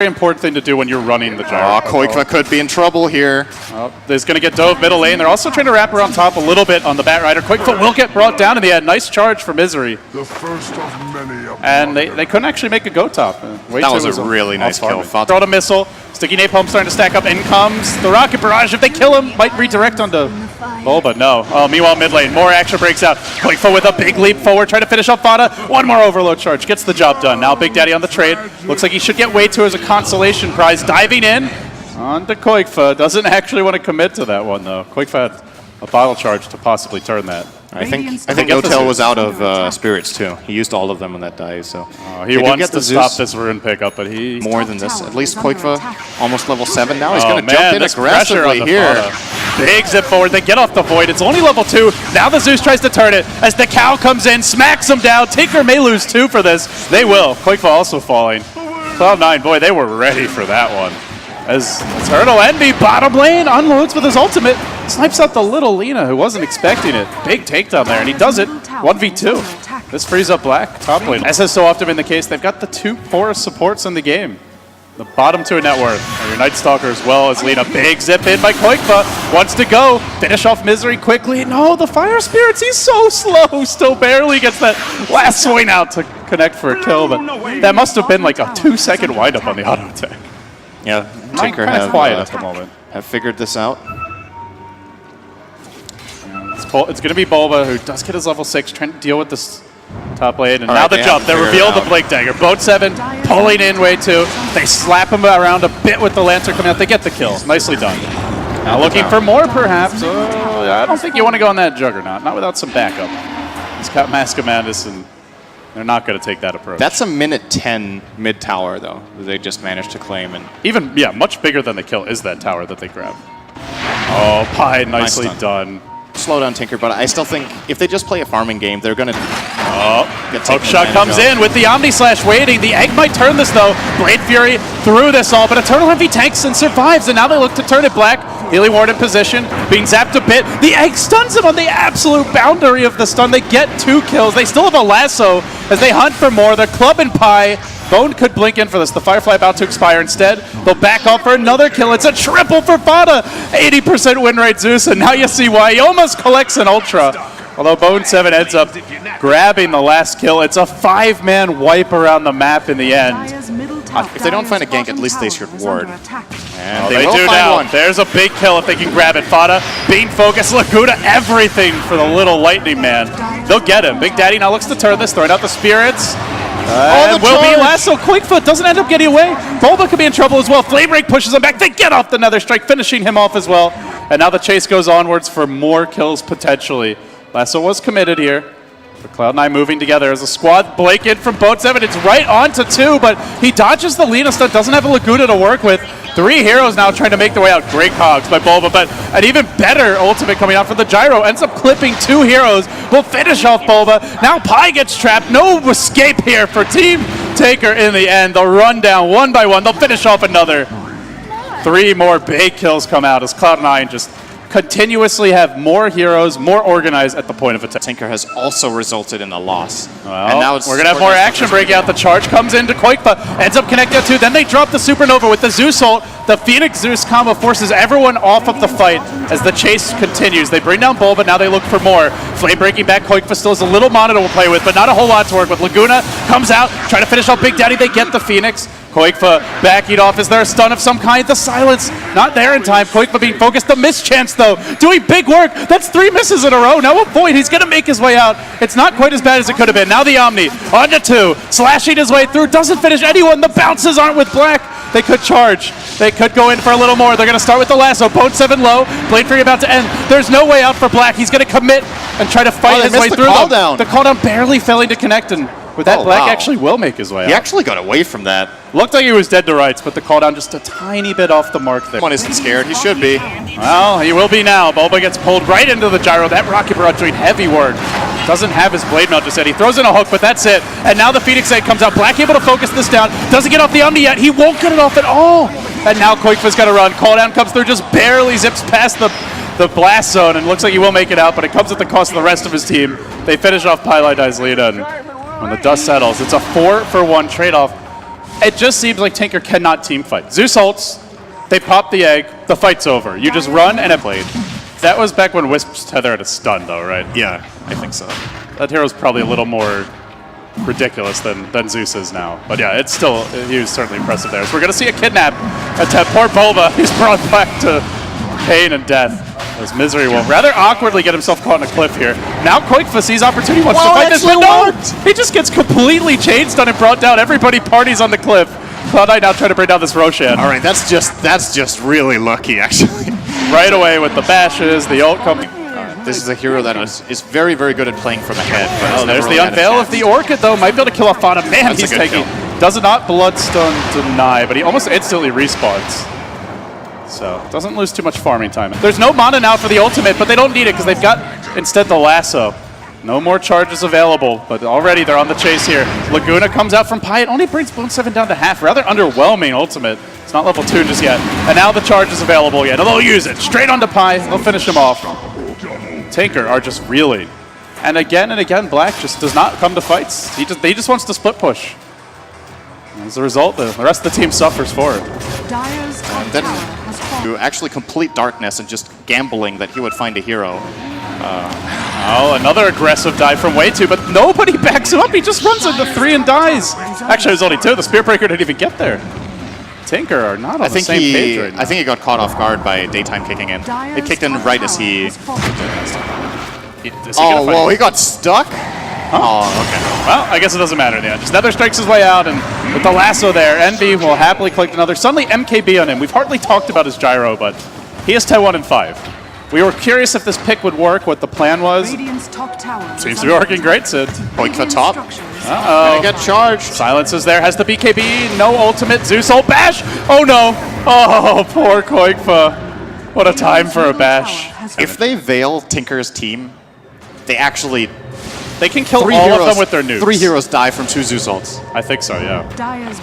Very important thing to do when you're running the gyro. Koikva could be in trouble here. He's going to get dove middle lane. They're also trying to wrap around top a little bit on the Bat Rider. Koikva will get brought down in the end. Nice charge for Misery. The first of many. And they couldn't actually make a go top. That was a really nice kill. Throw a missile. Sticky Napalm starting to stack up. In comes the Rocket Barrage. If they kill him, might redirect onto Bulba. No. Oh, meanwhile, mid lane. More action breaks out. Koikva with a big leap forward. Trying to finish up Fada. One more overload charge. Gets the job done. Now Big Daddy on the trade. Looks like he should get way 2 as a consolation prize. Diving in onto Koikva. Doesn't actually want to commit to that one, though. Koikva had a bottle charge to possibly turn that. I think Otel was out of spirits too. He used all of them on that dive, so he wants to stop this rune pickup, but he more than this. At least Koikva almost level 7 now. He's going to jump in aggressively here. Big zip forward. They get off the void. It's only level 2. Now the Zeus tries to turn it as the cow comes in, smacks him down. Tinker may lose 2 for this. They will. Koikva also falling. Cloud9, boy, they were ready for that one. As Eternal Envy, bottom lane, unloads with his ultimate, snipes out the little Lina who wasn't expecting it. Big takedown there, and he does it 1v2. This frees up Black, top lane. As has so often been the case, they've got the 2 poorest supports in the game. The bottom 2 in net worth are your Night Stalker as well as Lina. Big zip in by Koikva, wants to go, finish off Misery quickly. No, the Fire Spirits, he's so slow, still barely gets that last swing out to connect for a kill, but that must have been like a 2-second windup on the auto attack. Yeah, Tinker quiet at the moment. Have figured this out. It's going to be Bulba, who does get his level 6, trying to deal with this top lane. And now the jump. They reveal the Blink Dagger. Boat 7 pulling in way 2. They slap him around a bit with the Lantern coming out. They get the kill. Nicely done. Now looking for more, perhaps. I don't think you want to go on that Juggernaut. Not without some backup. He's got Mask of Madness, and they're not going to take that approach. That's a minute 10 mid tower, though, that they just managed to claim. And even, yeah, much bigger than the kill is that tower that they grab. Oh, Pi, nicely done. Slow down Tinker, but I still think if they just play a farming game, they're going to Hook shot comes in with the Omni Slash waiting. The Egg might turn this, though. Blade Fury through this all, but Eternal Envy tanks and survives, and now they look to turn it Black. Healing Ward in position, being zapped a bit. The Egg stuns him on the absolute boundary of the stun. They get 2 kills. They still have a lasso as they hunt for more. They're clubbing Pi. Bone could blink in for this. The Firefly about to expire instead. They'll back off for another kill. It's a triple for Fada. 80% win rate Zeus, and now you see why he almost collects an Ultra. Although Bone 7 ends up grabbing the last kill. It's a 5-man wipe around the map in the end. If they don't find a gank, at least they should ward. And they do now. One. There's a big kill if they can grab it. Fada being focused. Laguna, everything for the little lightning man. They'll get him. Big Daddy now looks to turn this, throwing out the spirits. And will be lasso. Quickfoot doesn't end up getting away. Bulba could be in trouble as well. Flame Break pushes him back. They get off the Nether Strike, finishing him off as well. And now the chase goes onwards for more kills potentially. Lasso was committed here. For Cloud9 moving together as a squad. Blake in from Boat 7. It's right on to 2, but he dodges the Lina stunt. Doesn't have a Laguna to work with. 3 heroes now trying to make their way out. Great cogs by Bulba, but an even better ultimate coming out for the Gyro. Ends up clipping 2 heroes. Will finish off Bulba. Now Pi gets trapped. No escape here for Team Taker in the end. They'll run down one by one. They'll finish off another. 3 more big kills come out as Cloud9 just continuously have more heroes, more organized at the point of attack. Tinker has also resulted in a loss. Well, and now we're going to have more action breaking out. The charge comes into Koikva, ends up connecting out 2. Then they drop the Supernova with the Zeus ult. The Phoenix Zeus combo forces everyone off of the fight as the chase continues. They bring down Bulba, now they look for more. Flame breaking back, Koikva still has a little monitor to play with, but not a whole lot to work with. Laguna comes out, trying to finish off Big Daddy. They get the Phoenix. Koikva backing off. Is there a stun of some kind? The silence not there in time. Koikva being focused. The miss chance, though, doing big work. That's 3 misses in a row. Now a void. He's going to make his way out. It's not quite as bad as it could have been. Now the Omni onto 2, slashing his way through. Doesn't finish anyone. The bounces aren't with Black. They could charge. They could go in for a little more. They're going to start with the lasso. Boat 7 low. Blade Fury about to end. There's no way out for Black. He's going to commit and try to fight his way through them. The call down barely failing to connect, and with that, Black actually will make his way out. He actually got away from that. Looked like he was dead to rights, but the call down just a tiny bit off the mark there. One isn't scared. He should be. Well, he will be now. Bulba gets pulled right into the Gyro. That Rocket Barrage doing heavy work. Doesn't have his Blade Melt just yet. He throws in a hook, but that's it. And now the Phoenix Egg comes out. Black able to focus this down. Doesn't get off the Omni yet. He won't get it off at all. And now Koikva's got to run. Call down comes through, just barely zips past the blast zone, and looks like he will make it out, but it comes at the cost of the rest of his team. They finish off Pylai Dies Lina, and when the dust settles, it's a 4-for-1 trade-off. It just seems like Tinker cannot team fight. Zeus ults, they pop the egg, the fight's over. You just run and it played. That was back when Wisp's tether had a stun though, right? Yeah, I think so. That hero's probably a little more ridiculous than Zeus is now. But yeah, it's still, he was certainly impressive there. So we're going to see a kidnap attempt. Poor Bulba, he's brought back to pain and death. As Misery will rather awkwardly get himself caught in a cliff here. Now Koikfa sees opportunity, wants to fight this, but no! He just gets completely chain stunned and brought down. Everybody parties on the cliff. Cloud9 now trying to bring down this Roshan. All right, that's just really lucky, actually. Right away with the bashes, the ult coming. This is a hero that is very, very good at playing from ahead. Oh, there's the unveil of the Orchid, though. Might be able to kill off Fana. Man, That's he's taking. Does not Bloodstone deny, but he almost instantly respawns. So, doesn't lose too much farming time. There's no mana now for the ultimate, but they don't need it because they've got, instead, the lasso. No more charges available, but already they're on the chase here. Laguna comes out from Pi. It only brings Bone 7 down to half. Rather underwhelming ultimate. It's not level 2 just yet. And now the charge is available again. They'll use it. Straight onto Pi. They'll finish him off. Tinker are just reeling. And again, Black just does not come to fights. He just wants to split push. As a result, the rest of the team suffers for it. To actually complete darkness and just gambling that he would find a hero. Oh, another aggressive dive from Way2, but nobody backs him up. He just runs into 3 and dies. Actually, it was only 2. The Spear Breaker didn't even get there. Tinker are not on the same page right now. I think he got caught off guard by Daytime kicking in. It kicked in right as he... Oh, whoa, he got stuck? Huh? Oh, okay. Well, I guess it doesn't matter in the end. Just Nether strikes his way out, and with the lasso there, Envy will happily collect another. Suddenly, MKB on him. We've hardly talked about his gyro, but he is 10-1 and 5. We were curious if this pick would work, what the plan was. Seems to be working great, Sid. Koikfa top. Uh-oh. Gonna get charged. Silence is there, has the BKB, no ultimate. Zeus ult bash. Oh no. Oh, poor Koikfa. What a time for a bash. If they veil Tinker's team, they actually... They can kill all of them with their nukes. 3 heroes die from 2 Zeus ults. I think so, yeah.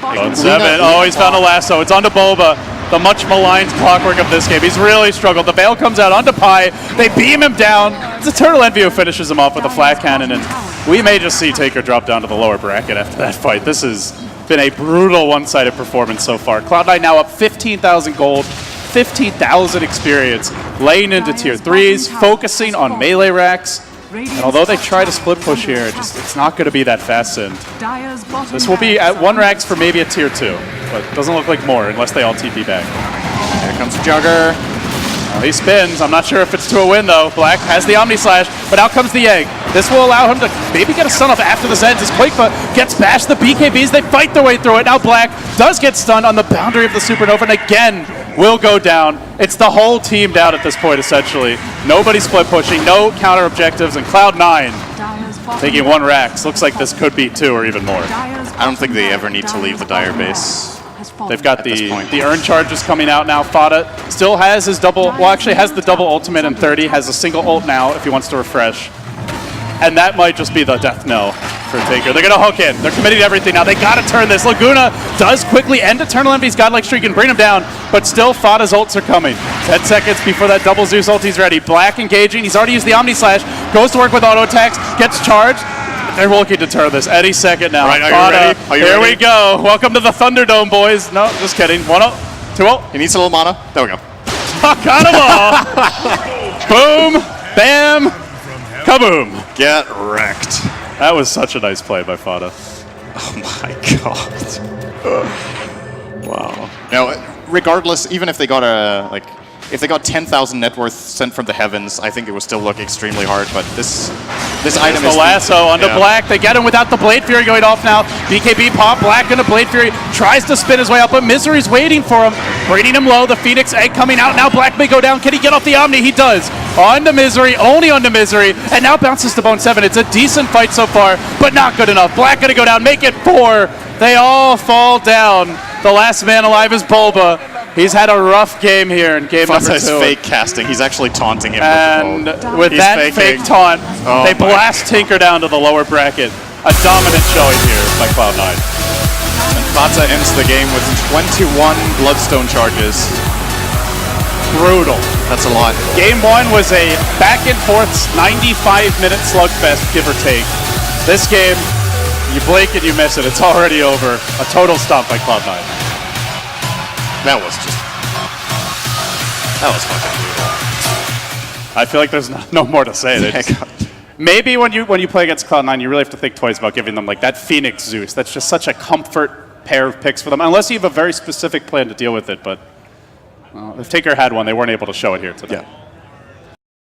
Bone 7. Oh, he's found a lasso. It's onto Bulba. The much maligned clockwork of this game. He's really struggled. The Veil comes out onto Pi. They beam him down. It's Eternal Envy who finishes him off with a flat cannon, and we may just see Taker drop down to the lower bracket after that fight. This has been a brutal one-sided performance so far. Cloud9 now up 15,000 gold, 15,000 experience, laying into tier 3s, focusing on melee racks. And although they try to split push here, it's not going to be that fast, and this will be at 1 racks for maybe a tier 2, but it doesn't look like more unless they all TP back. Here comes Jugger. He spins. I'm not sure if it's to a win, though. Black has the Omni Slash, but out comes the egg. This will allow him to maybe get a stun off after the Zeds as Koikfa gets bashed. The BKBs, they fight their way through it. Now Black does get stunned on the boundary of the Supernova, and again will go down. It's the whole team down at this point, essentially. Nobody split pushing, no counter objectives, and Cloud9 taking 1 racks. Looks like this could be 2 or even more. I don't think they ever need to leave the Dire base. They've got the earn charges coming out now. Fada still has his double, well actually has the double ultimate in 30, has a single ult now if he wants to refresh. And that might just be the death knell for Taker. They're gonna hook in, they're committing to everything now. They gotta turn this. Laguna does quickly end Eternal Envy's godlike streak and bring him down, but still Fada's ults are coming. 10 seconds before that double Zeus ult, he's ready. Black engaging, he's already used the Omni Slash, goes to work with auto attacks, gets charged. They're looking to turn this any second now. Right, are you ready? Here we go. Welcome to the Thunderdome, boys. No, just kidding. 1 ult, 2 ult. He needs a little mana. There we go. Got him all. Boom, bam, kaboom. Get wrecked. That was such a nice play by Fada. Oh my god. Wow. Now, regardless, even if they got if they got 10,000 net worth sent from the heavens, I think it would still look extremely hard, but this item is... the lasso onto Black. They get him without the Blade Fury going off now. BKB pop, Black into Blade Fury, tries to spin his way up, but Misery's waiting for him, bringing him low. The Phoenix Egg coming out. Now Black may go down. Can he get off the Omni? He does. On to Misery, only on to Misery, and now bounces to Bone 7. It's a decent fight so far, but not good enough. Black gonna go down, make it 4. They all fall down. The last man alive is Bulba. He's had a rough game here in game number 2. Fake casting. He's actually taunting him. And with that fake taunt, they blast Tinker down to the lower bracket. A dominant showing here by Cloud9. And Fata ends the game with 21 Bloodstone charges. Brutal. That's a lot. Game 1 was a back and forth 95-minute slugfest, give or take. This game, You blink and you miss it. It's already over. A total stomp by Cloud9. That was fucking brutal. I feel like there's no more to say. They just- maybe when you play against Cloud9, you really have to think twice about giving them like that Phoenix Zeus. That's just such a comfort pair of picks for them, unless you have a very specific plan to deal with it. But if Taker had one, they weren't able to show it here today. Yeah.